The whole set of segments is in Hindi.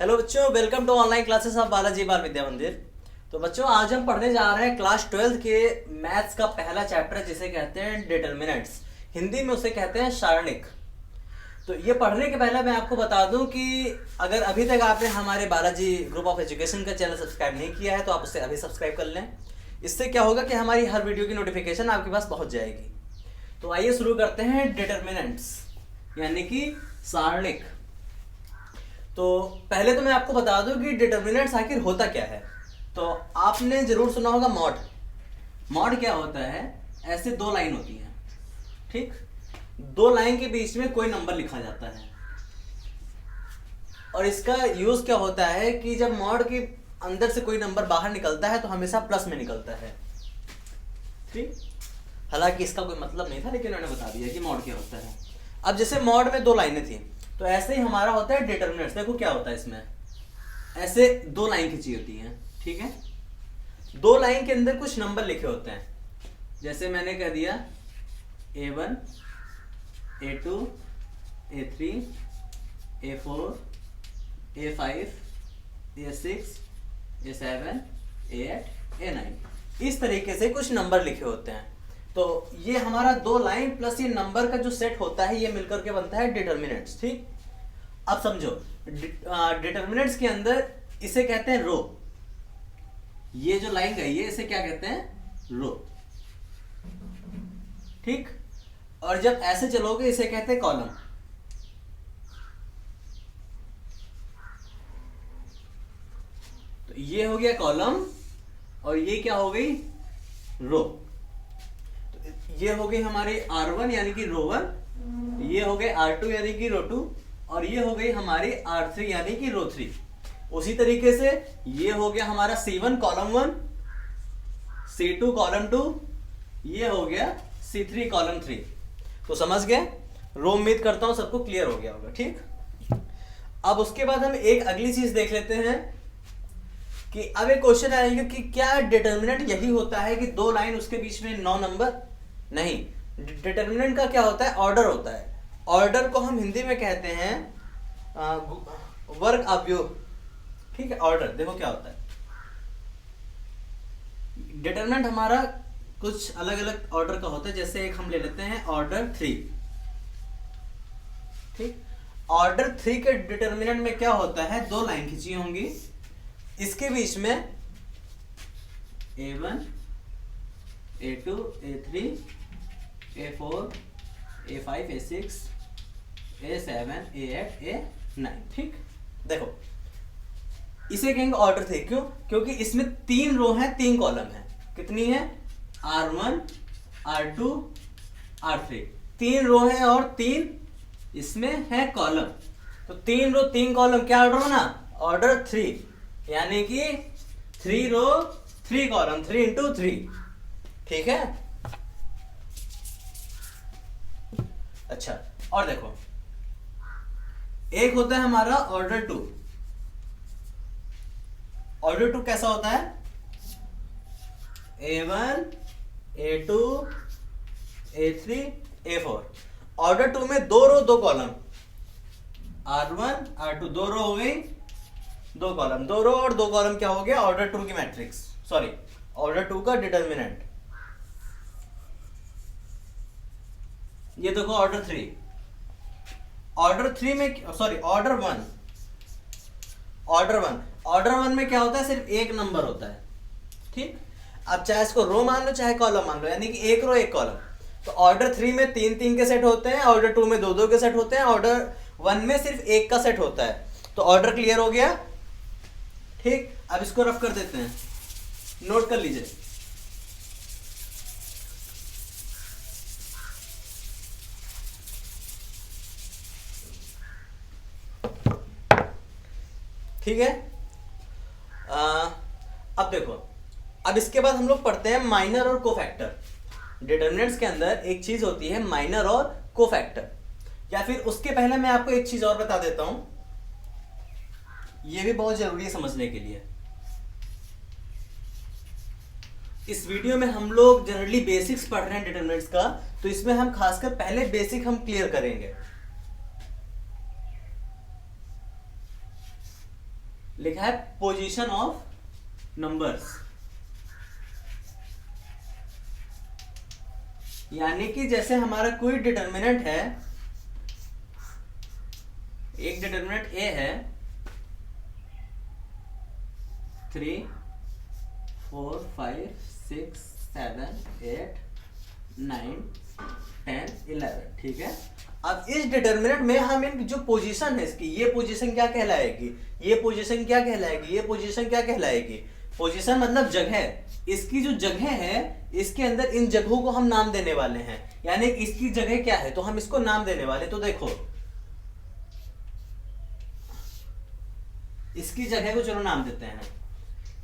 हेलो बच्चों, welcome to online classes of Balaji Bal Vidya मंदिर। तो बच्चों, आज हम पढ़ने जा रहे हैं क्लास 12 के मैथ्स का पहला चैप्टर जिसे कहते हैं डिटर्मिनेंट्स। हिंदी में उसे कहते हैं सारणिक। तो ये पढ़ने के पहले मैं आपको बता दूं कि अगर अभी तक आपने हमारे बालाजी ग्रुप ऑफ एजुकेशन का चैनल सब्सक्राइब नहीं किया है तो आप उसे अभी सब्सक्राइब कर लें। इससे क्या होगा कि हमारी हर वीडियो की नोटिफिकेशन आपके पास पहुंच जाएगी। तो आइए शुरू करते हैं डिटर्मिनेंट्स यानी कि सारणिक। तो पहले तो मैं आपको बता दूं कि डिटर्मिनेंट्स आखिर होता क्या है। तो आपने जरूर सुना होगा मॉड। मॉड क्या होता है? ऐसे दो लाइन होती हैं, ठीक? दो लाइन के बीच में कोई नंबर लिखा जाता है और इसका यूज क्या होता है कि जब मॉड के अंदर से कोई नंबर बाहर निकलता है तो हमेशा प्लस में निकलता है, ठीक? हालांकि इसका कोई मतलब नहीं था, लेकिन मैंने बता दिया कि मॉड क्या होता है। अब जैसे मॉड में दो लाइनें थी, तो ऐसे ही हमारा होता है डिटर्मिनेंट्स। देखो क्या होता है इसमें, ऐसे दो लाइन खींची होती हैं, ठीक है? दो लाइन के अंदर कुछ नंबर लिखे होते हैं। जैसे मैंने कह दिया A1 A2 A3 A4 A5 A6 A7 A8 A9, इस तरीके से कुछ नंबर लिखे होते हैं। तो ये हमारा दो लाइन प्लस ये नंबर का जो सेट होता है ये मिलकर के बनता है डिटर्मिनेंट्स, ठीक? अब समझो, डिटर्मिनेंट्स के अंदर इसे कहते हैं रो। ये जो लाइन गई है इसे क्या कहते हैं? रो, ठीक? और जब ऐसे चलोगे इसे कहते हैं कॉलम। तो ये हो गया कॉलम और ये क्या हो गई? रो। ये हो गई हमारी R1 यानी कि रो 1, ये हो गए R2 यानी कि रो 2, और ये हो गई हमारी R3 यानी कि रो 3। उसी तरीके से ये हो गया हमारा C1 कॉलम 1, C2 कॉलम 2, ये हो गया C3 कॉलम 3। तो समझ गए? रो उम्मीद करता हूं सबको क्लियर हो गया होगा, ठीक? अब उसके बाद हम एक अगली चीज देख लेते हैं कि अब एक क्वेश्चन आएगा कि क्या डिटर्मिनेंट यही होता है कि दो लाइन उसके बीच में 9 नंबर? नहीं, डिटर्मिनेंट का क्या होता है? ऑर्डर होता है। ऑर्डर को हम हिंदी में कहते हैं वर्ग अवयव, ठीक है? ऑर्डर देखो क्या होता है। डिटर्मिनेंट हमारा कुछ अलग अलग ऑर्डर का होता है। जैसे एक हम ले लेते हैं ऑर्डर 3, ठीक? ऑर्डर 3 के डिटर्मिनेंट में क्या होता है? दो लाइन खींची होंगी, इसके बीच में A1 A2 A3 A4 A5 A6 A7 A8 A9, ठीक? देखो, इसे कहेंगे ऑर्डर 3। क्यों? क्योंकि इसमें 3 रो हैं, 3 कॉलम हैं। कितनी है? R1 R2 R3, 3 रो हैं और 3 इसमें है कॉलम। तो 3 रो 3 कॉलम क्या ऑर्डर बना? ऑर्डर 3, यानी कि 3 रो 3 कॉलम, 3 इंटू 3, ठीक है? अच्छा, और देखो, एक होता है हमारा ऑर्डर 2। ऑर्डर 2 कैसा होता है? A1 A2 A3 A4। Order 2 में 2 रो 2 कॉलम, R1 R2, 2 रो हो गई, 2 कॉलम। 2 रो और 2 कॉलम क्या हो गया? ऑर्डर 2 की मैट्रिक्स, सॉरी ऑर्डर 2 का डिटर्मिनेंट। ये देखो ऑर्डर 3। ऑर्डर 3 में, सॉरी ऑर्डर 1, ऑर्डर 1 में क्या होता है? सिर्फ एक नंबर होता है, ठीक? अब चाहे इसको रो मान लो चाहे कॉलम मान लो, यानी कि एक रो एक कॉलम। तो ऑर्डर 3 में 3-3 के सेट होते हैं, ऑर्डर 2 में 2-2 के सेट होते हैं, ऑर्डर 1 में सिर्फ एक का सेट होता है। तो ऑर्डर क्लियर हो गया, ठीक? अब इसको रफ कर देते हैं, नोट कर लीजिए। ठीक है? अब देखो, अब इसके बाद हम लोग पढ़ते हैं माइनर और कोफैक्टर। डिटर्मिनेंट्स के अंदर एक चीज होती है माइनर और कोफैक्टर। या फिर उसके पहले मैं आपको एक चीज और बता देता हूं, यह भी बहुत जरूरी है समझने के लिए। इस वीडियो में हम लोग जनरली बेसिक्स पढ़ रहे हैं डिटर्मिनेंट्स का, तो इसमें हम खासकर पहले बेसिक हम क्लियर करेंगे। लिखा है पोजीशन ऑफ नंबर्स, यानी कि जैसे हमारा कोई डिटर्मिनेंट है, एक डिटर्मिनेंट ए है 3 4 5 6 7 8 9 10 11, ठीक है। अब इस डिटर्मिनेंट में हम इन जो पोजीशन है इसकी, ये पोजीशन क्या कहलाएगी, ये पोजीशन क्या कहलाएगी, ये पोजीशन क्या कहलाएगी। पोजीशन मतलब जगह, इसकी जो जगह है इसके अंदर इन जगहों को हम नाम देने वाले हैं, यानी इसकी जगह क्या है तो हम इसको नाम देने वाले। तो देखो इसकी जगह को चलो नाम देते हैं।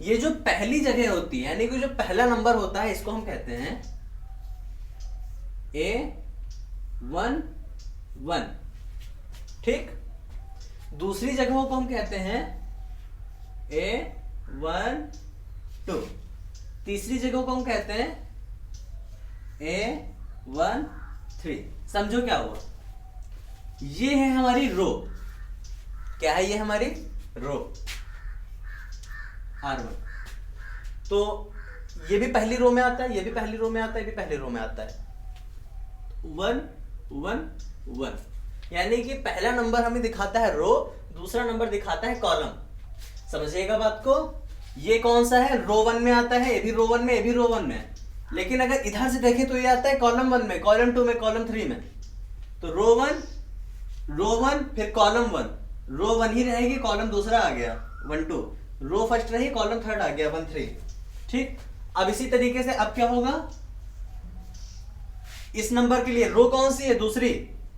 ये जो पहली जगह होती है यानी कि जो पहला नंबर होता है इसको हम कहते हैं A11, ठीक। दूसरी जगहों को हम कहते हैं A12, तीसरी जगह को हम कहते हैं A13। समझो क्या हुआ, ये है हमारी रो, क्या है ये हमारी रो R1। तो ये भी पहली रो में आता है, ये भी पहली रो में आता है, ये भी पहली रो में आता है 1 1 1, यानी कि पहला नंबर हमें दिखाता है रो, दूसरा नंबर दिखाता है कॉलम। समझिएगा बात को, ये कौन सा है रो 1 में आता है, ये भी रो 1 में, ये भी रो 1 में। लेकिन अगर इधर से देखें तो ये आता है कॉलम 1 में, कॉलम 2 में, कॉलम 3 में। तो रो 1 फिर कॉलम 1, रो 1 ही रहेगी, कॉलम दूसरा आ गया 1 2, रो फर्स्ट रही, कॉलम थर्ड आ गया 1 3, ठीक। अब इसी तरीके से अब क्या होगा, इस नंबर के लिए रो कौन सी है, दूसरी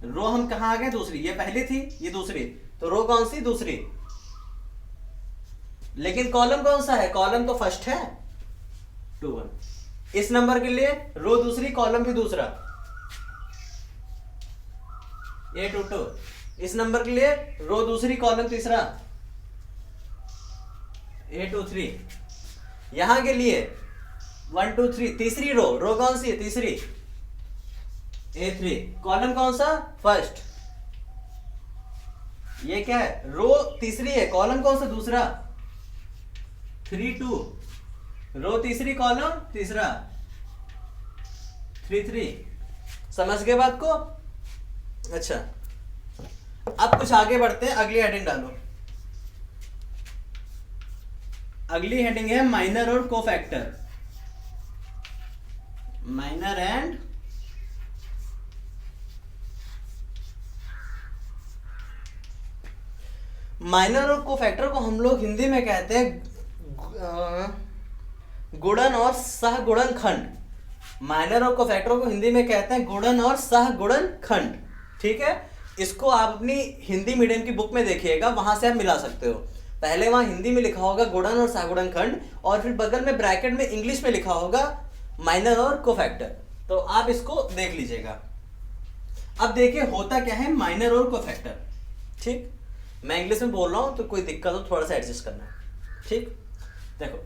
रो, हम कहां आ गए दूसरी, ये पहली थी ये दूसरी, तो रो कौन सी दूसरी। लेकिन कॉलम कौन सा है, कॉलम तो फर्स्ट है 2 1। इस नंबर के लिए रो दूसरी, कॉलम भी दूसरा A2 2। इस नंबर के लिए रो दूसरी, कॉलम तीसरा A2 3। यहां के लिए 1 2 3, तीसरी रो कौन सी है तीसरी A3, कॉलम कौन सा फर्स्ट, ये क्या है रो तीसरी है, कॉलम कौन सा दूसरा 3 2, रो तीसरी कॉलम तीसरा 3 3। समझ गए बात को। अच्छा अब कुछ आगे बढ़ते हैं, अगली हेडिंग डालो। अगली हेडिंग है माइनर और कोफैक्टर, माइनर एंड माइनर और कोफैक्टर को हम लोग हिंदी में कहते हैं गुणन और सहगुणन खंड। माइनर और कोफैक्टर को हिंदी में कहते हैं गुणन और सहगुणन खंड, ठीक है। इसको आप अपनी हिंदी मीडियम की बुक में देखिएगा, वहां से आप मिला सकते हो। पहले वहां हिंदी में लिखा होगा गुणन और सहगुणन खंड, और फिर बगल में ब्रैकेट में इंग्लिश में लिखा होगा माइनर और कोफैक्टर, तो आप इसको देख लीजिएगा। अब देखिए होता क्या है माइनर और कोफैक्टर, ठीक। मैं इंग्लिश में बोल रहा हूं तो कोई दिक्कत हो थोड़ा सा एडजस्ट करना, ठीक। देखो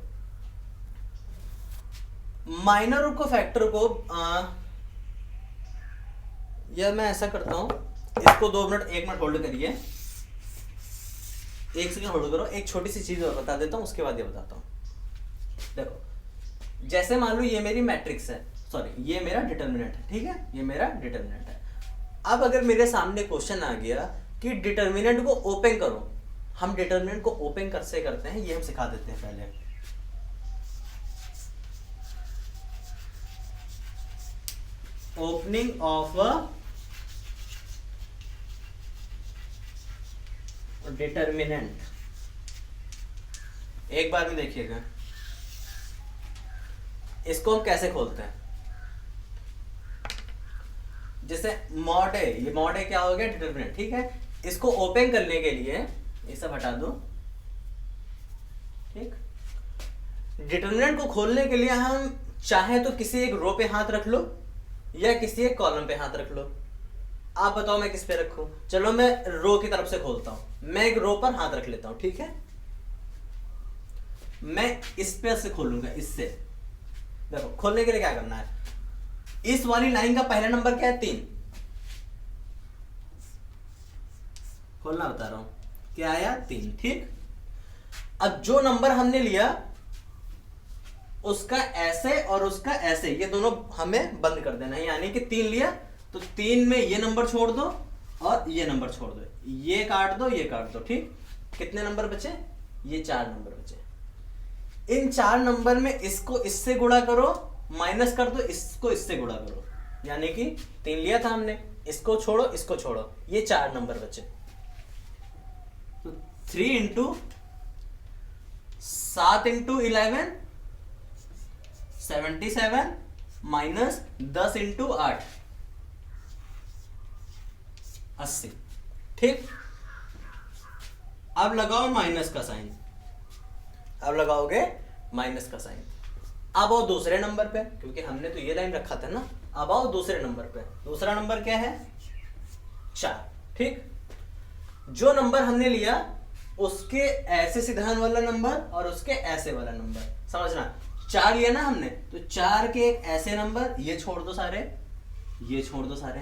माइनर और कोफैक्टर को यार मैं ऐसा करता हूं, इसको 2 मिनट 1 मिनट होल्ड करिए, 1 सेकंड होल्ड करो। एक छोटी सी चीज और बता देता हूं, उसके बाद ये बताता हूं। देखो जैसे मान लो ये मेरी मैट्रिक्स है, सॉरी ये मेरा डिटर्मिनेंट है, ठीक है, ये मेरा डिटर्मिनेंट है। अब अगर मेरे सामने क्वेश्चन आ गया कि डिटर्मिनेंट को ओपन करो, हम डिटर्मिनेंट को ओपन कैसे करते हैं ये हम सिखा देते हैं पहले। ओपनिंग ऑफ अ डिटर्मिनेंट, एक बार में देखिएगा इसको हम कैसे खोलते हैं। जैसे मॉड है, ये मॉड है क्या हो गया डिटर्मिनेंट, ठीक है। इसको ओपन करने के लिए ये सब हटा दो, ठीक। डिटर्मिनेंट को खोलने के लिए हम चाहे तो किसी एक रो पे हाथ रख लो या किसी एक कॉलम पे हाथ रख लो। आप बताओ मैं किस पे रखूं। चलो मैं रो की तरफ से खोलता हूं, मैं एक रो पर हाथ रख लेता हूं, ठीक है। मैं इस पे से खोलूंगा, इससे। देखो खोलने के लिए क्या करना है, इस वाली लाइन का पहला नंबर क्या है 3, खोलना बता रहा हूं, क्या आया 3, ठीक। अब जो नंबर हमने लिया उसका ऐसे और उसका ऐसे, ये दोनों हमें बंद कर देना है। यानी कि 3 लिया तो 3 में ये नंबर छोड़ दो और ये नंबर छोड़ दो, ये काट दो, ये काट दो। ठीक, कितने नंबर बचे? ये 4 नंबर बचे। इन 4 नंबर में इसको इससे गुणा करो, माइनस कर दो, इसको इससे गुणा करो। यानी कि 3 लिया था हमने, इसको छोड़ो, इसको छोड़ो, ये 4 नंबर बचे। तो 3 इंटू 7 इंटू 11 77 माइनस 10 इंटू 8 80। ठीक, अब लगाओ माइनस का साइन, अब लगाओगे माइनस का साइन। अब आओ दूसरे नंबर पे, क्योंकि हमने तो ये लाइन रखा था ना। अब आओ दूसरे नंबर पे। दूसरा नंबर क्या है? 4। ठीक, जो नंबर हमने लिया उसके ऐसे सिधान वाला नंबर और उसके ऐसे वाला नंबर, समझना। 4 लिया ना हमने, तो 4 के एक ऐसे नंबर, ये छोड़ दो सारे, ये छोड़ दो सारे।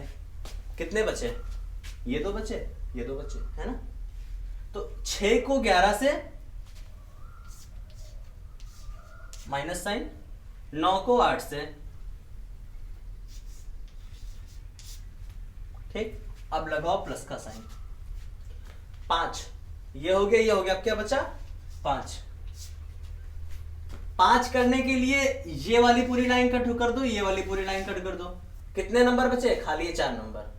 कितने बचे? ये 2 बचे, ये 2 बचे, है ना। तो 6 को 11 से माइनस साइन, 9 को 8 से। ठीक, अब लगाओ प्लस का साइन। 5, ये हो गया, ये हो गया। अब क्या बचा? 5। 5 करने के लिए ये वाली पूरी लाइन कट कर दो, ये वाली पूरी लाइन कट कर दो। कितने नंबर बचे? खाली ये 4 नंबर।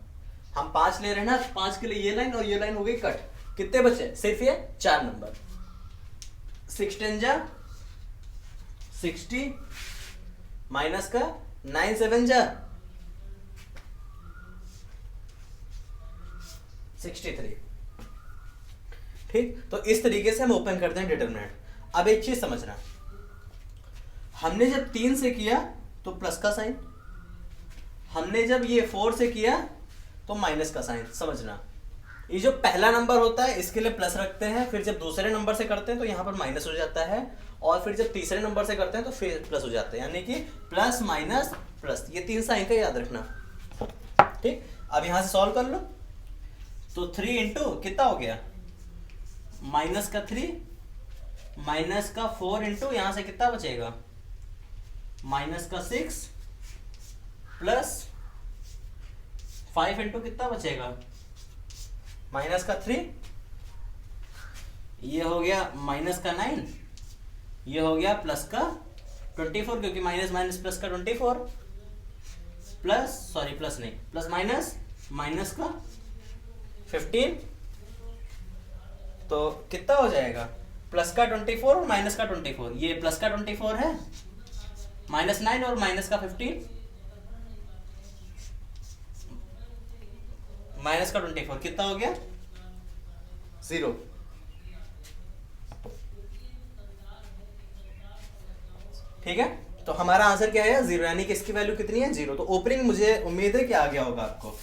हम 5 ले रहे हैं ना, 5 के लिए ये लाइन और ये लाइन हो गई कट। कितने बचे? सिर्फ ये 4 नंबर। 6 10 जा 60 माइनस का 9 7 जा 63। ठीक, तो इस तरीके से हम ओपन करते हैं डिटरमिनेंट। अब एक चीज समझना, हमने जब 3 से किया तो प्लस का साइन, हमने जब ये 4 से किया तो माइनस का साइन। समझना, ये जो पहला नंबर होता है इसके लिए प्लस रखते हैं, फिर जब दूसरे नंबर से करते हैं तो यहाँ पर माइनस हो जाता है, और फिर जब तीसरे नंबर से करते हैं तो फिर प्लस हो जाता है। यानी कि प्लस माइनस प्लस, ये 3 साइन का याद रखना। ठीक, अब यहाँ से सॉल्व कर लो। तो 3 इंटू कितना हो गया? माइनस का 3 माइनस का 4 इंटू यहाँ से कितना बचेगा? माइनस का 6 प्लस 5 इंटू कितना बचेगा? माइनस का 3, ये हो गया माइनस का 9, ये हो गया प्लस का 24, क्योंकि माइनस माइनस प्लस का 24, प्लस सॉरी प्लस नहीं प्लस माइनस माइनस का 15। तो कितना हो जाएगा? प्लस का 24 और माइनस का 24। ये प्लस का 24 है, माइनस 9 और माइनस का 15, माइनस का 24 कितना हो गया? 0। ठीक है, तो हमारा आंसर क्या है? 0। यानी कि इसकी वैल्यू कितनी है? 0। तो ओपनिंग मुझे उम्मीद है कि आ गया होगा आपको।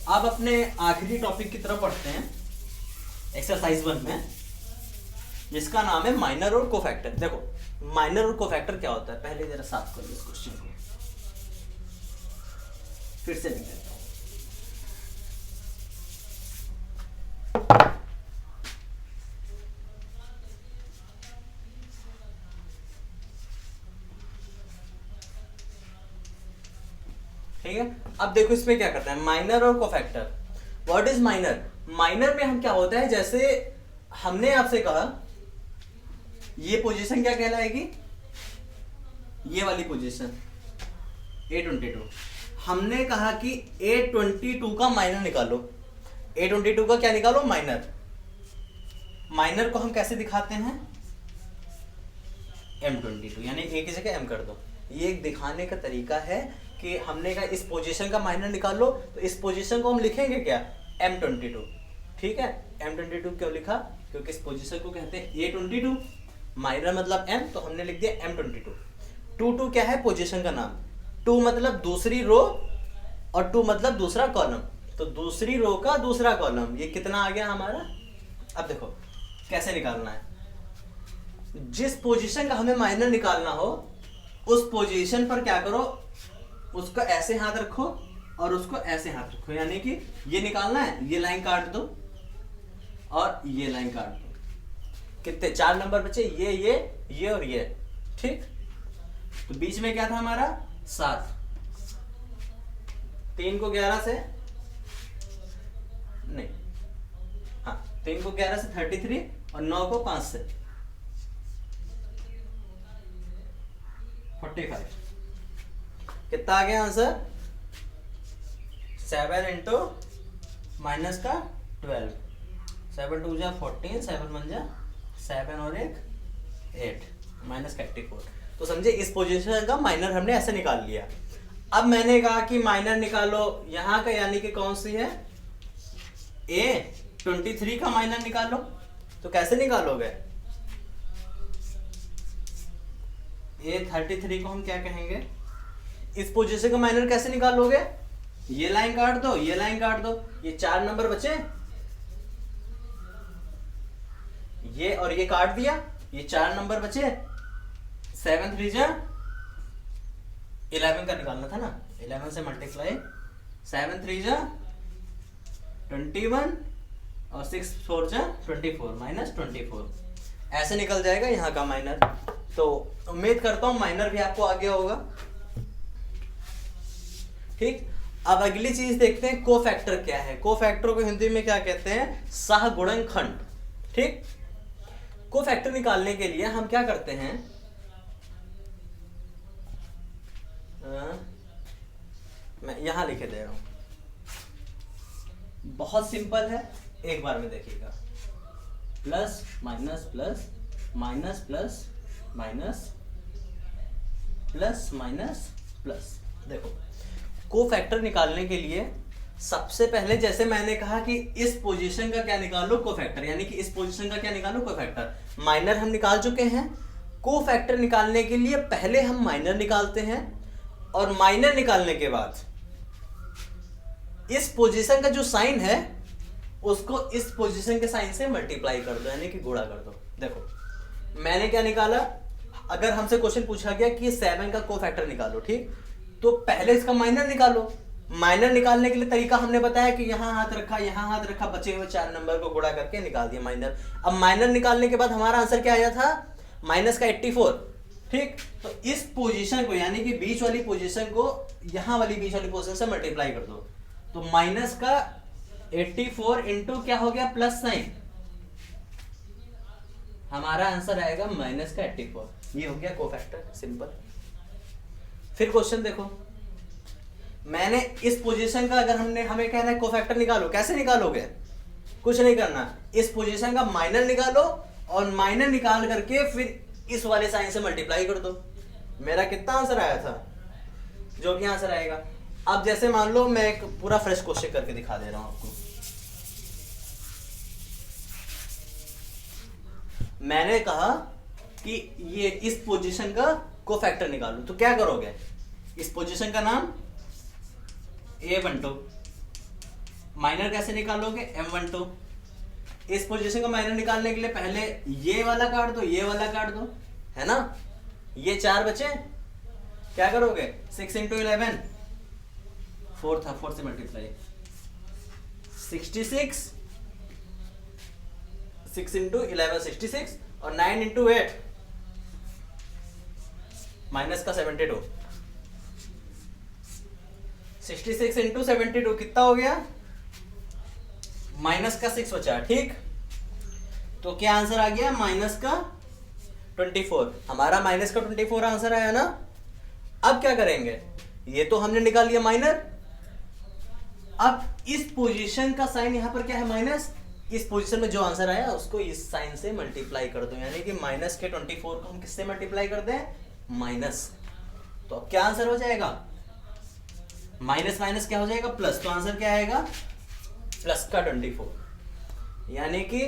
अब अपने आखिरी टॉपिक की तरफ बढ़ते हैं, एक्सरसाइज 1 में, जिसका नाम है माइनर और कोफैक्टर। देखो माइनर और कोफैक्टर क्या होता है, पहले जरा साफ कर लो इस क्वेश्चन को, फिर से लिख देता हूं। ठीक है, अब देखो इसमें क्या करता है, माइनर और cofactor. What is minor? Minor में हम क्या होता है, जैसे हमने आपसे कहा ये पोजीशन क्या कहलाएगी? ये वाली पोजीशन A22। हमने कहा कि A22 का माइनर निकालो। A22 का क्या निकालो? माइनर। माइनर को हम कैसे दिखाते हैं? M22, यानी A की जगह M कर दो। ये एक दिखाने का तरीका है कि हमने कहा इस पोजीशन का माइनर निकाल लो, तो इस पोजीशन को हम लिखेंगे क्या? M22। ठीक है, M22 क्यों लिखा? क्योंकि इस पोजीशन को कहते हैं A22, माइनर मतलब M, तो हमने लिख दिया M22। 2 क्या है? पोजीशन का नाम। 2 मतलब दूसरी रो और 2 मतलब दूसरा कॉलम, तो दूसरी रो का दूसरा कॉलम। ये कितना आ गया हमारा? अब देखो कैसे निकालना है। जिस पोजीशन का हमें माइनर निकालना हो उस पोजीशन पर क्या करो, उसको ऐसे हाथ रखो और उसको ऐसे हाथ रखो, यानी कि ये निकालना है, ये लाइन काट दो और ये लाइन काट दो। कितने 4 नंबर बचे, ये और ये, ठीक। तो बीच में क्या था हमारा 7, 3 को 11 से नहीं, हाँ 3 को 11 से 33 और 9 को 5 से 45। कितना आ गया आंसर? 7 इंटू माइनस का 12, 7 2 जा 14, 7 1 जा 7 और 1 8, माइनस 84। तो समझे इस पोजीशन का माइनर हमने ऐसे निकाल लिया। अब मैंने कहा कि माइनर निकालो यहां का, यानी कि कौन सी है ए 23 का माइनर निकालो। तो कैसे निकालोगे? ए 33 को हम क्या कहेंगे? इस पोजीशन का माइनर कैसे निकालोगे? ये लाइन काट दो, ये लाइन काट दो, ये 4 नंबर बचे, ये और ये काट दिया, ये 4 नंबर बचे, 7 3 जा 11 का निकालना था ना, 11 से मल्टीप्लाई, 7 3 जा 21 और 6 4 जा 24, माइनस 24। ऐसे निकल जाएगा यहाँ का माइनर। तो उम्मीद करता हूं माइनर भी आपको आ गया होगा, ठीक। अब अगली चीज देखते हैं कोफैक्टर क्या है। कोफैक्टर को हिंदी में क्या कहते हैं? सहगुणनखंड, ठीक। कोफैक्टर निकालने के लिए हम क्या करते हैं? मैं यहां लिखे दे रहा हूं, बहुत सिंपल है, एक बार में देखिएगा। Plus minus plus minus plus minus plus minus plus. देखो कोफैक्टर निकालने के लिए सबसे पहले, जैसे मैंने कहा कि इस पोजीशन का क्या निकालो? कोफैक्टर, यानी कि इस पोजीशन का क्या निकालो? कोफैक्टर। माइनर हम निकाल चुके हैं। कोफैक्टर निकालने के लिए पहले हम माइनर निकालते हैं, और माइनर निकालने के बाद इस पोजीशन का जो साइन है उसको इस पोजीशन के साइन से मल्टीप्लाई कर दो, यानी कि गुणा कर दो। देखो मैंने क्या निकाला, अगर हमसे क्वेश्चन पूछा गया कि 7 का कोफैक्टर निकालो, ठीक, तो पहले इसका माइनर निकालो। माइनर निकालने के लिए तरीका हमने बताया कि यहां हाथ रखा, यहां हाथ रखा, बचे हुए 4 नंबर को गुणा करके निकाल दिया माइनर। अब माइनर निकालने के बाद हमारा आंसर क्या आया था? माइनस का 84, ठीक। तो इस पोजीशन को, यानी कि बीच वाली पोजीशन को यहां वाली बीच वाली पोजीशन से मल्टीप्लाई कर दो। तो माइनस का 84 इंटू क्या हो गया? प्लस साइन, हमारा आंसर आएगा माइनस का 84। ये हो गया कोफैक्टर, सिंपल। फिर क्वेश्चन देखो, मैंने इस पोजीशन का, अगर हमें कहना है कोफैक्टर निकालो, कैसे निकालोगे? कुछ नहीं करना, इस पोजीशन का माइनर निकालो और माइनर निकाल करके फिर इस वाले साइन से मल्टीप्लाई कर दो। मेरा कितना आंसर आया था? जो भी आंसर आएगा। अब जैसे मान लो मैं एक पूरा फ्रेश क्वेश्चन करके दिखा दे रहा हूं आपको। मैंने कहा कि ये इस पोजीशन का कोफैक्टर निकालो, तो क्या करोगे? इस पोजीशन का नाम A12, माइनर कैसे निकालोगे? M12। इस पोजीशन का माइनर निकालने के लिए पहले ये वाला काट दो, ये वाला काट दो, है ना। ये 4 बचे, क्या करोगे? 6 इंटू 11, 4 था, 4 से मल्टीप्लाई, 66, 6 इंटू 11 66, और 9 इंटू 8 माइनस का 72, 66 इंटू 72 कितना हो गया? माइनस का 6 बचा, ठीक। तो क्या आंसर आ गया? माइनस का 24। हमारा माइनस का 24 आंसर आया ना। अब क्या करेंगे? ये तो हमने निकाल लिया माइनर। अब इस पोजीशन का साइन यहां पर क्या है? माइनस। इस पोजीशन में जो आंसर आया उसको इस साइन से मल्टीप्लाई कर दो, यानी कि माइनस के 24 को हम किससे मल्टीप्लाई करते हैं? माइनस। तो अब क्या आंसर हो जाएगा? माइनस माइनस क्या हो जाएगा? प्लस। तो आंसर क्या आएगा? प्लस का 24। यानी कि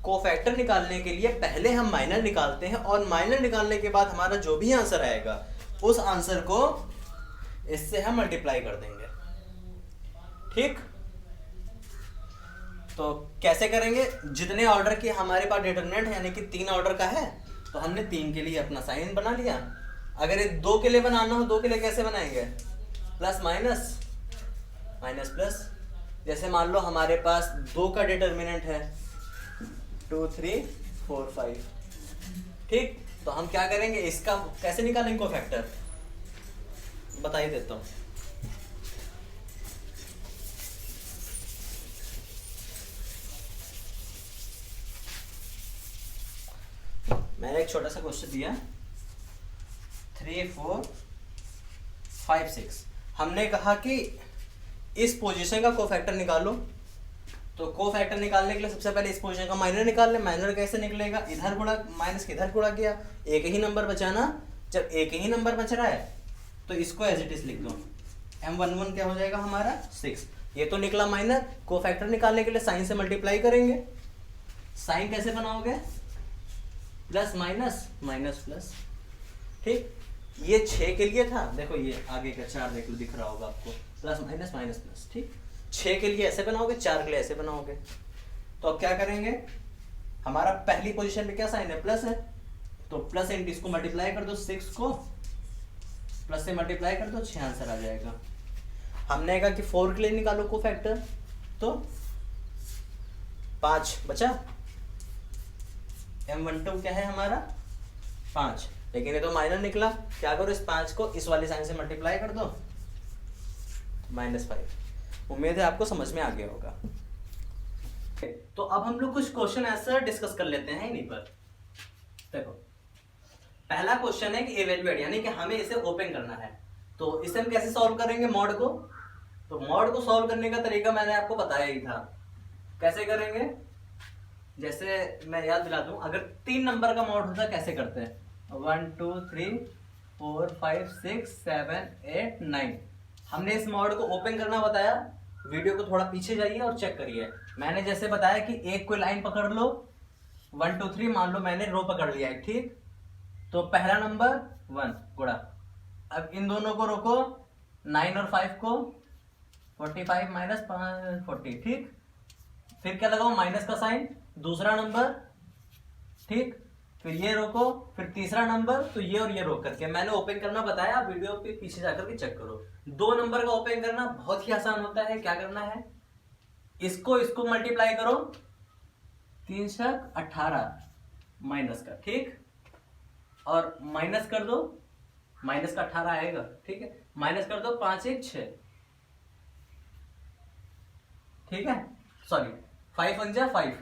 कोफैक्टर निकालने के लिए पहले हम माइनर निकालते हैं, और माइनर निकालने के बाद हमारा जो भी आंसर आएगा उस आंसर को इससे हम मल्टीप्लाई कर देंगे, ठीक। तो कैसे करेंगे? जितने ऑर्डर की हमारे पास डिटरमिनेंट है, यानी कि 3 ऑर्डर का है, तो हमने 3 के लिए अपना साइन बना लिया। अगर ये 2 के लिए बनाना हो, 2 के लिए कैसे बनाएंगे? Plus minus, minus plus. जैसे मान लो हमारे पास 2 का डिटरमिनेंट है 2 3 4 5। ठीक, तो हम क्या करेंगे, इसका कैसे निकालेंगे कोफैक्टर, बता ही देता हूँ। मैंने एक छोटा सा क्वेश्चन दिया 3 4 5 6। हमने कहा कि इस पोजीशन का कोफैक्टर निकालो। तो कोफैक्टर निकालने के लिए सबसे पहले इस पोजीशन का माइनर निकाल ले। माइनर कैसे निकलेगा, इधर गुणा, माइनस इधर गुणा किया, एक ही नंबर बचा ना। जब एक ही नंबर बच रहा है तो इसको एज इट इज लिख दो। M11 क्या हो जाएगा हमारा 6। ये तो निकला माइनर। कोफैक्टर निकालने के लिए साइन से मल्टीप्लाई करेंगे। साइन कैसे बनाओगे, प्लस माइनस माइनस प्लस। ठीक, ये 6 के लिए था, देखो ये आगे का 4 देख लो, दिख रहा होगा आपको, प्लस माइनस माइनस प्लस। ठीक, 6 के लिए ऐसे बनाओगे, 4 के लिए ऐसे बनाओगे। तो अब क्या करेंगे, हमारा पहली पोजीशन में क्या साइन है, प्लस है, तो प्लस इंटू इसको मल्टीप्लाई कर दो, 6 को प्लस से मल्टीप्लाई कर दो, 6 आंसर आ जाएगा। हमने कहा कि 4 के लिए निकालो कोफैक्टर, तो 5 बचा। M12 क्या है हमारा 5, लेकिन ये तो माइनर निकला। क्या करो, इस 5 को इस वाली साइन से मल्टीप्लाई कर दो, -5। उम्मीद है आपको समझ में आ गया होगा। तो अब हम लोग कुछ क्वेश्चन आंसर डिस्कस कर लेते हैं इन्हीं पर। देखो, पहला क्वेश्चन है कि इवेल्युएट, यानी कि हमें इसे ओपन करना है। तो इसे हम कैसे सॉल्व करेंगे मॉड को, तो मॉड को सॉल्व करने का तरीका मैंने आपको बताया ही था। कैसे करेंगे, जैसे मैं याद दिला दूं, अगर 3 नंबर का मॉड होता कैसे करते हैं, 1 2 3 4 5 6 7 8 9। हमने इस मॉड को ओपन करना बताया। वीडियो को थोड़ा पीछे जाइए और चेक करिए। मैंने जैसे बताया कि एक कोई लाइन पकड़ लो, 1 2 3, मान लो मैंने रो पकड़ लिया है। ठीक, तो पहला नंबर 1 गुणा, अब इन दोनों को रोको, 9 और 5 को 45 माइनस 40। ठीक, फिर क्या लगाओ, माइनस का साइन, दूसरा नंबर। ठीक, फिर ये रोको, फिर तीसरा नंबर, तो ये और ये रोक करके मैंने ओपन करना बताया। आप वीडियो पे पीछे जाकर के चेक करो। 2 नंबर का ओपन करना बहुत ही आसान होता है। क्या करना है, इसको मल्टीप्लाई करो, 3 छक 18 माइनस का। ठीक, और माइनस कर दो, माइनस का 18 आएगा। ठीक है, माइनस कर दो, 5 1 6। ठीक है, सॉरी 5 1 जा 5,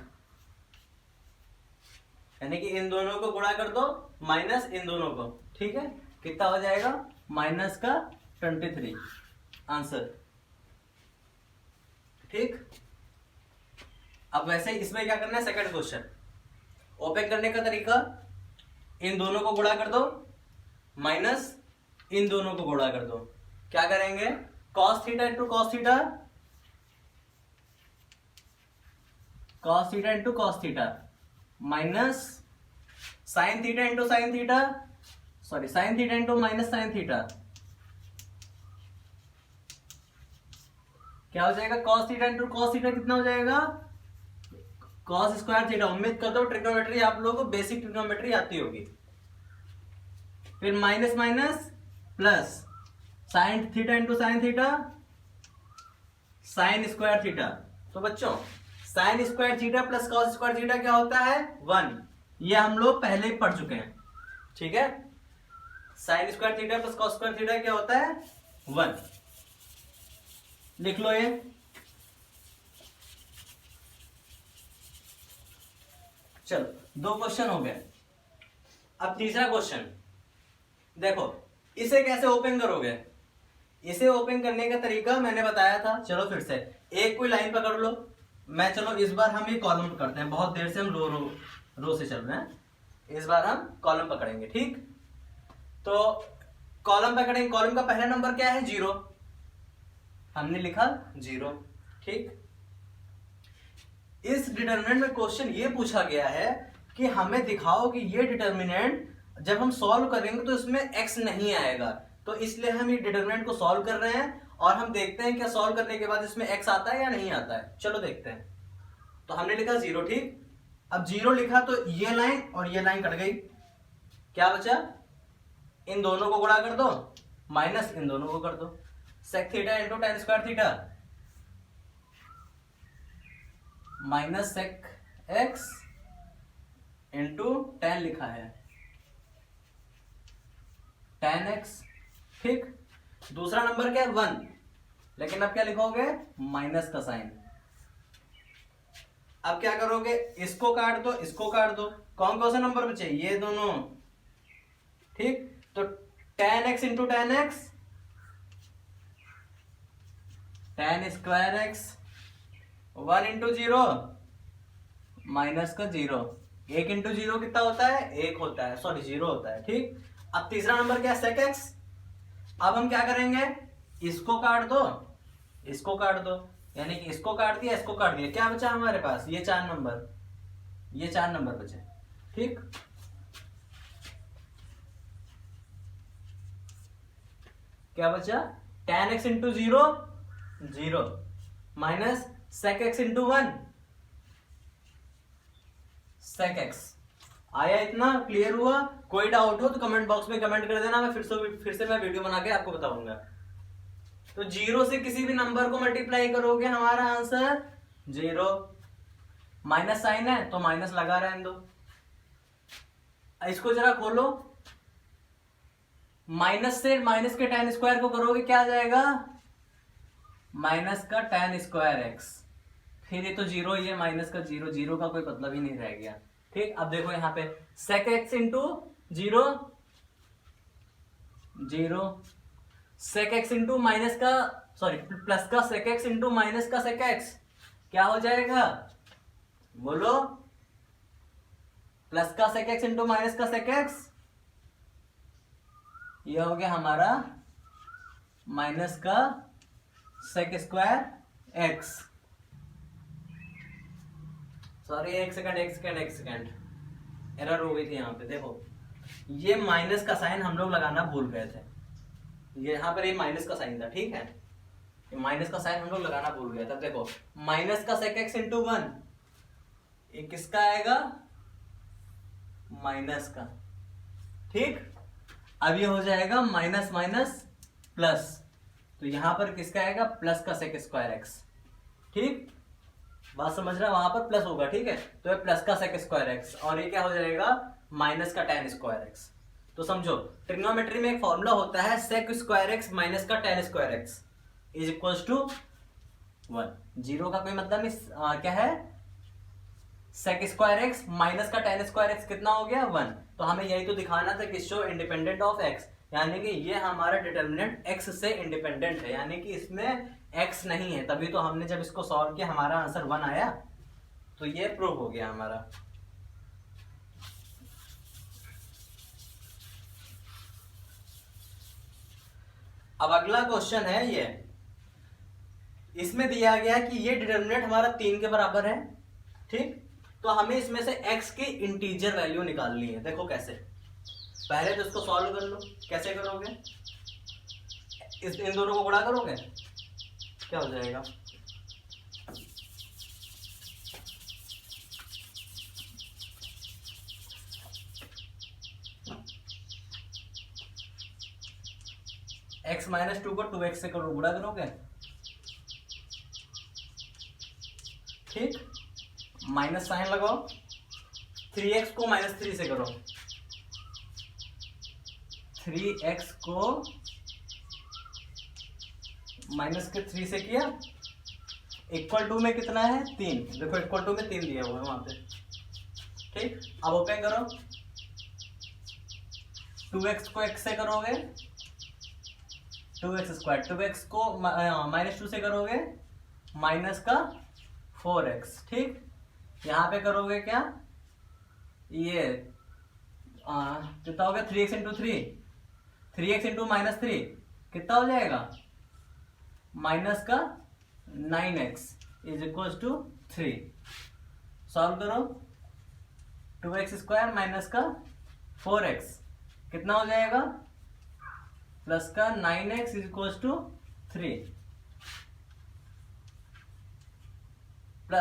यानी कि इन दोनों को गुणा कर दो, माइनस इन दोनों को। ठीक है, कितना हो जाएगा, माइनस का 23 आंसर। ठीक, अब वैसे ही इसमें क्या करना है, सेकंड क्वेश्चन ओपन करने का तरीका, इन दोनों को गुणा कर दो, माइनस इन दोनों को गुणा कर दो। क्या करेंगे, cos theta into cos theta, cos theta into cos theta, minus sine theta into sine theta, sorry sine theta into minus sine theta. क्या हो जाएगा, cos theta into cos theta कितना हो जाएगा, cos स्क्वायर थीटा। उम्मीद करता हूं ट्रिग्नोमेट्री आप लोगों को बेसिक ट्रिग्नोमेट्री आती होगी। फिर minus minus plus, sine theta into sine theta, sine square theta. तो बच्चों sine square theta plus cos square theta क्या होता है, 1। ये हम लोग पहले ही पढ़ चुके हैं। ठीक है, sine square theta plus cos square theta क्या होता है, 1। लिख लो ये। चलो 2 क्वेश्चन हो गए। अब तीसरा क्वेश्चन देखो, इसे कैसे ओपन करोगे। इसे ओपन करने का तरीका मैंने बताया था। चलो फिर से, एक कोई लाइन पकड़ लो। मैं चलो इस बार हम ये कॉलम करते हैं, बहुत देर से हम रो से चल रहे हैं। इस बार हम कॉलम पकड़ेंगे। ठीक, तो कॉलम पकड़ेंगे। कॉलम का पहला नंबर क्या है, 0, हमने लिखा 0। ठीक, इस डिटरमिनेंट में क्वेश्चन ये पूछा गया है कि हमें दिखाओ कि ये डिटरमिनेंट जब हम सॉल्व करेंगे तो इसमें x नहीं आएगा। तो इसलिए हम ये डिटरमिनेंट को सॉल्व कर रहे हैं और हम देखते हैं क्या सॉल्व करने के बाद इसमें x आता है या नहीं आता है। चलो देखते हैं। तो हमने लिखा 0। ठीक, अब 0 लिखा तो ये लाइन और ये लाइन कट गई। क्या बचा, इन दोनों को गुणा कर दो, माइनस इन दोनों को कर दो, sec theta into tan square theta, minus sec x into 10 लिखा है, tan x, ठीक। दूसरा नंबर क्या है 1, लेकिन अब क्या लिखोगे माइनस का साइन। अब क्या करोगे, इसको काट दो, इसको काट दो, कौन सा नंबर बचे, ये दोनों, ठीक। तो tan x into tan x, tan square x, 1 into 0 minus का 0, 1 इंटू 0 कितना होता है, 1 होता है, सॉरी 0 होता है, ठीक। अब तीसरा नंबर क्या है sec x। अब हम क्या करेंगे, इसको काट दो, इसको काट दो, यानी कि इसको काट दिया, इसको काट दिया, क्या बचा हमारे पास, ये 4 नंबर, ये 4 नंबर बचे, ठीक। क्या बचा, tan x into 0 0 minus sec x into 1 sec x। आया, इतना क्लियर हुआ। कोई डाउट हो तो कमेंट बॉक्स में कमेंट कर देना, मैं फिर से मैं वीडियो बना के आपको बताऊंगा। तो 0 से किसी भी नंबर को मल्टीप्लाई करोगे, हमारा आंसर 0। माइनस साइन है तो माइनस लगा रहने दो। इसको जरा खोलो, माइनस से माइनस के tan स्क्वायर को करोगे क्या आ जाएगा, माइनस का tan स्क्वायर x। फिर ये तो 0 ही है, माइनस का 0, 0 का कोई मतलब ही नहीं रह गया, ठीक। अब देखो यहाँ पे sec x into 0 0, sec x into minus का, सॉरी प्लस का sec x इंटू माइनस का sec x, क्या हो जाएगा बोलो, प्लस का sec x इंटू माइनस का sec x, ये हो गया हमारा माइनस का sec स्क्वायर x। सॉरी एक सेकंड एरर हो गई थी यहाँ पे। देखो ये माइनस का साइन हम लोग लगाना भूल गए थे, ये यहाँ पर ये माइनस का साइन था, ठीक है, ये माइनस का साइन हम लोग लगाना भूल गए थे। देखो माइनस का sec x इंटू 1, ये किसका आएगा, माइनस का, ठीक। अब ये हो जाएगा माइनस माइनस प्लस, तो यहां पर किसका आएगा, प्लस का sec स्क्वायर x, ठीक। बात समझ रहा है, वहां पर प्लस होगा, ठीक है। तो ये प्लस का sec स्क्वायर x और ये क्या हो जाएगा, माइनस का tan स्क्वायर x। तो समझो ट्रिग्नोमेट्री में एक फॉर्मूला होता है sec स्क्वायर x माइनस का tan square x is equals to 1। 0 का कोई मतलब नहीं, क्या है, sec स्क्वायर x माइनस का tan स्क्वायर x कितना हो गया 1। तो हमें यही तो दिखाना था कि शो इंडिपेंडेंट ऑफ x, यानी कि ये हमारा डिटर्मिनेंट x से इंडिपेंडेंट है, यानी कि इसमें x नहीं है, तभी तो हमने जब इसको सॉल्व किया हमारा आंसर 1 आया। तो ये प्रूव हो गया हमारा। अब अगला क्वेश्चन है ये, इसमें दिया गया कि ये डिटर्मिनेंट हमारा 3 के बराबर है, ठीक। तो हमें इसमें से x की इंटीजर वैल्यू निकालनी है। देखो कैसे, पहले तो इसको सॉल्व कर लो। कैसे करोगे, इन दोनों को गुणा करोगे, क्या हो जाएगा, x माइनस 2 को 2x से करो, गुणा करोगे, ठीक। माइनस साइन लगाओ, 3x को माइनस 3 से करो, 3x को माइनस के 3 से किया, इक्वल टू में कितना है 3, देखो इक्वल टू में 3 दिया हुआ है वहां पे, ठीक। अब ओपन करो, 2x को x से करोगे 2x स्क्वायर, 2x को माइनस 2 से करोगे माइनस का 4x, ठीक। यहाँ पे करोगे क्या, ये कितना हो गया 3x into 3, 3x into minus 3 कितना हो जाएगा, माइनस का 9x is equal to 3। Solve करो, 2x स्क्वायर माइनस का 4x कितना हो जाएगा, प्लस का 9x is equal to 3,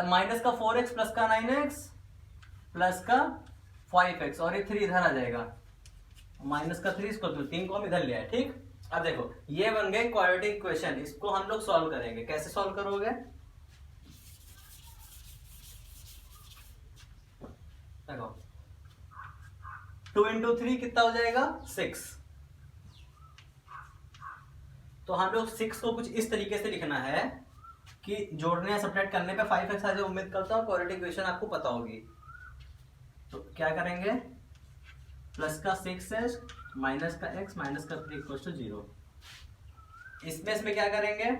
minus का 4x प्लस का 9x प्लस का 5x और ये 3 इधर आ जाएगा, माइनस का 3 इसको 3 को हम इधर ले आए, ठीक। अब देखो ये बन गए क्वाड्रेटिक इक्वेशन, इसको हम लोग सॉल्व करेंगे। कैसे सॉल्व करोगे, देखो 2 इंटू 3 कितना हो जाएगा 6। तो हम लोग 6 को कुछ इस तरीके से लिखना है कि जोड़ने या सब्ट्रैक्ट करने पे 5x आ जाए। उम्मीद करता हूँ क्वाड्रेटिक इक्वेशन आपको पता होगी। तो क्या करेंगे, प्लस का 6x माइनस का x माइनस का 3 इक्वल टू 0। इसमें क्या करेंगे,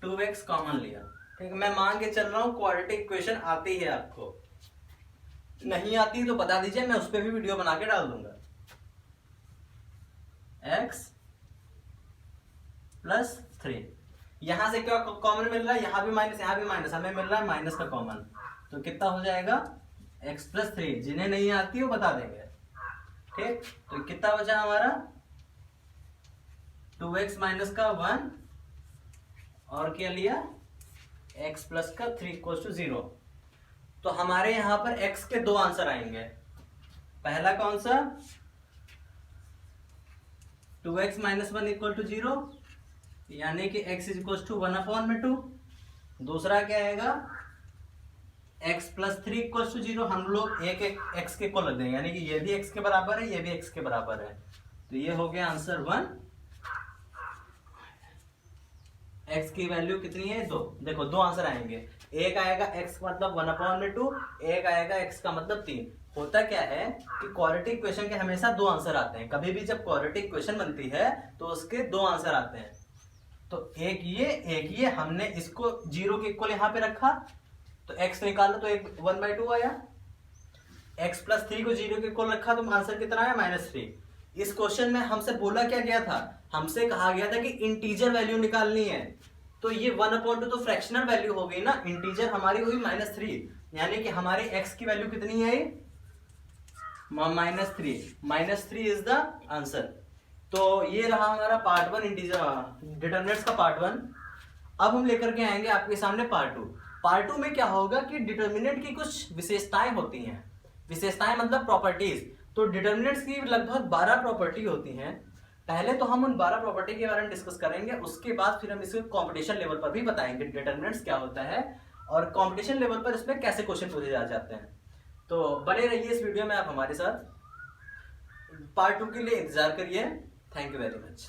2x कॉमन लिया। ठीक है, मैं मान के चल रहा हूँ क्वाड्रेटिक इक्वेशन आती है आपको, नहीं आती तो बता दीजिए, मैं उस पर भी वीडियो बना के डाल दूंगा। x प्लस 3, यहां से क्या कॉमन मिल रहा है, यहां भी माइनस यहां भी माइनस, हमें मिल रहा है माइनस का कॉमन। तो कितना हो जाएगा x प्लस 3। जिन्हें नहीं आती वो बता देंगे। ठीक, तो कितना बचा हमारा 2x माइनस का 1 और क्या लिया x प्लस का 3 इक्वल टू 0। तो हमारे यहां पर x के दो आंसर आएंगे। पहला कौन सा, 2x माइनस 1 इक्वल टू 0, यानी कि x इज इक्वल टू 1/2। दूसरा क्या आएगा, x प्लस 3 इक्वल टू 0। हम लोग एक x के को लग देंगे, यानी कि ये भी x के बराबर है, ये भी x के बराबर है। तो ये हो गया आंसर 1। x की वैल्यू कितनी है 2। देखो दो आंसर आएंगे, एक आएगा x का मतलब 1/2, एक आएगा x का मतलब 3। होता क्या है कि क्वाड्रेटिक इक्वेशन के हमेशा दो आंसर आते हैं। कभी भी जब क्वाड्रेटिक इक्वेशन बनती है तो उसके दो आंसर आते हैं। तो एक ये हमने इसको 0 के इक्वल यहाँ पे रखा, तो x निकाला तो एक 1/2 आया। x प्लस 3 को 0 के इक्वल रखा तो आंसर कितना आया -3। इस क्वेश्चन में हमसे बोला क्या गया था, हमसे कहा गया था कि इंटीजर वैल्यू निकालनी है। तो ये 1/2 तो फ्रैक्शनल वैल्यू हो गई ना, इंटीजर हमारी हुई -3, यानी कि हमारी x की वैल्यू कितनी है -3। -3 इज द आंसर। तो ये रहा हमारा पार्ट 1 इंटीजर डिटरमिनेंट्स का पार्ट 1। अब हम लेकर के आएंगे आपके सामने पार्ट 2। पार्ट 2 में क्या होगा कि डिटरमिनेंट की कुछ विशेषताएं होती हैं। विशेषताएं मतलब प्रॉपर्टीज। तो डिटरमिनेंट्स की लगभग 12 प्रॉपर्टी होती हैं। पहले तो हम उन 12 प्रॉपर्टी के बारे में डिस्कस करेंगे, उसके बाद फिर हम इसके कंपटीशन लेवल पर भी बताएंगे डिटरमिनेंट्स क्या होता है और कंपटीशन लेवल पर इसमें कैसे क्वेश्चन पूछे जाते हैं। तो बने रहिए इस वीडियो में आप हमारे साथ। पार्ट 2 के लिए इंतजार करिए। Thank you very much.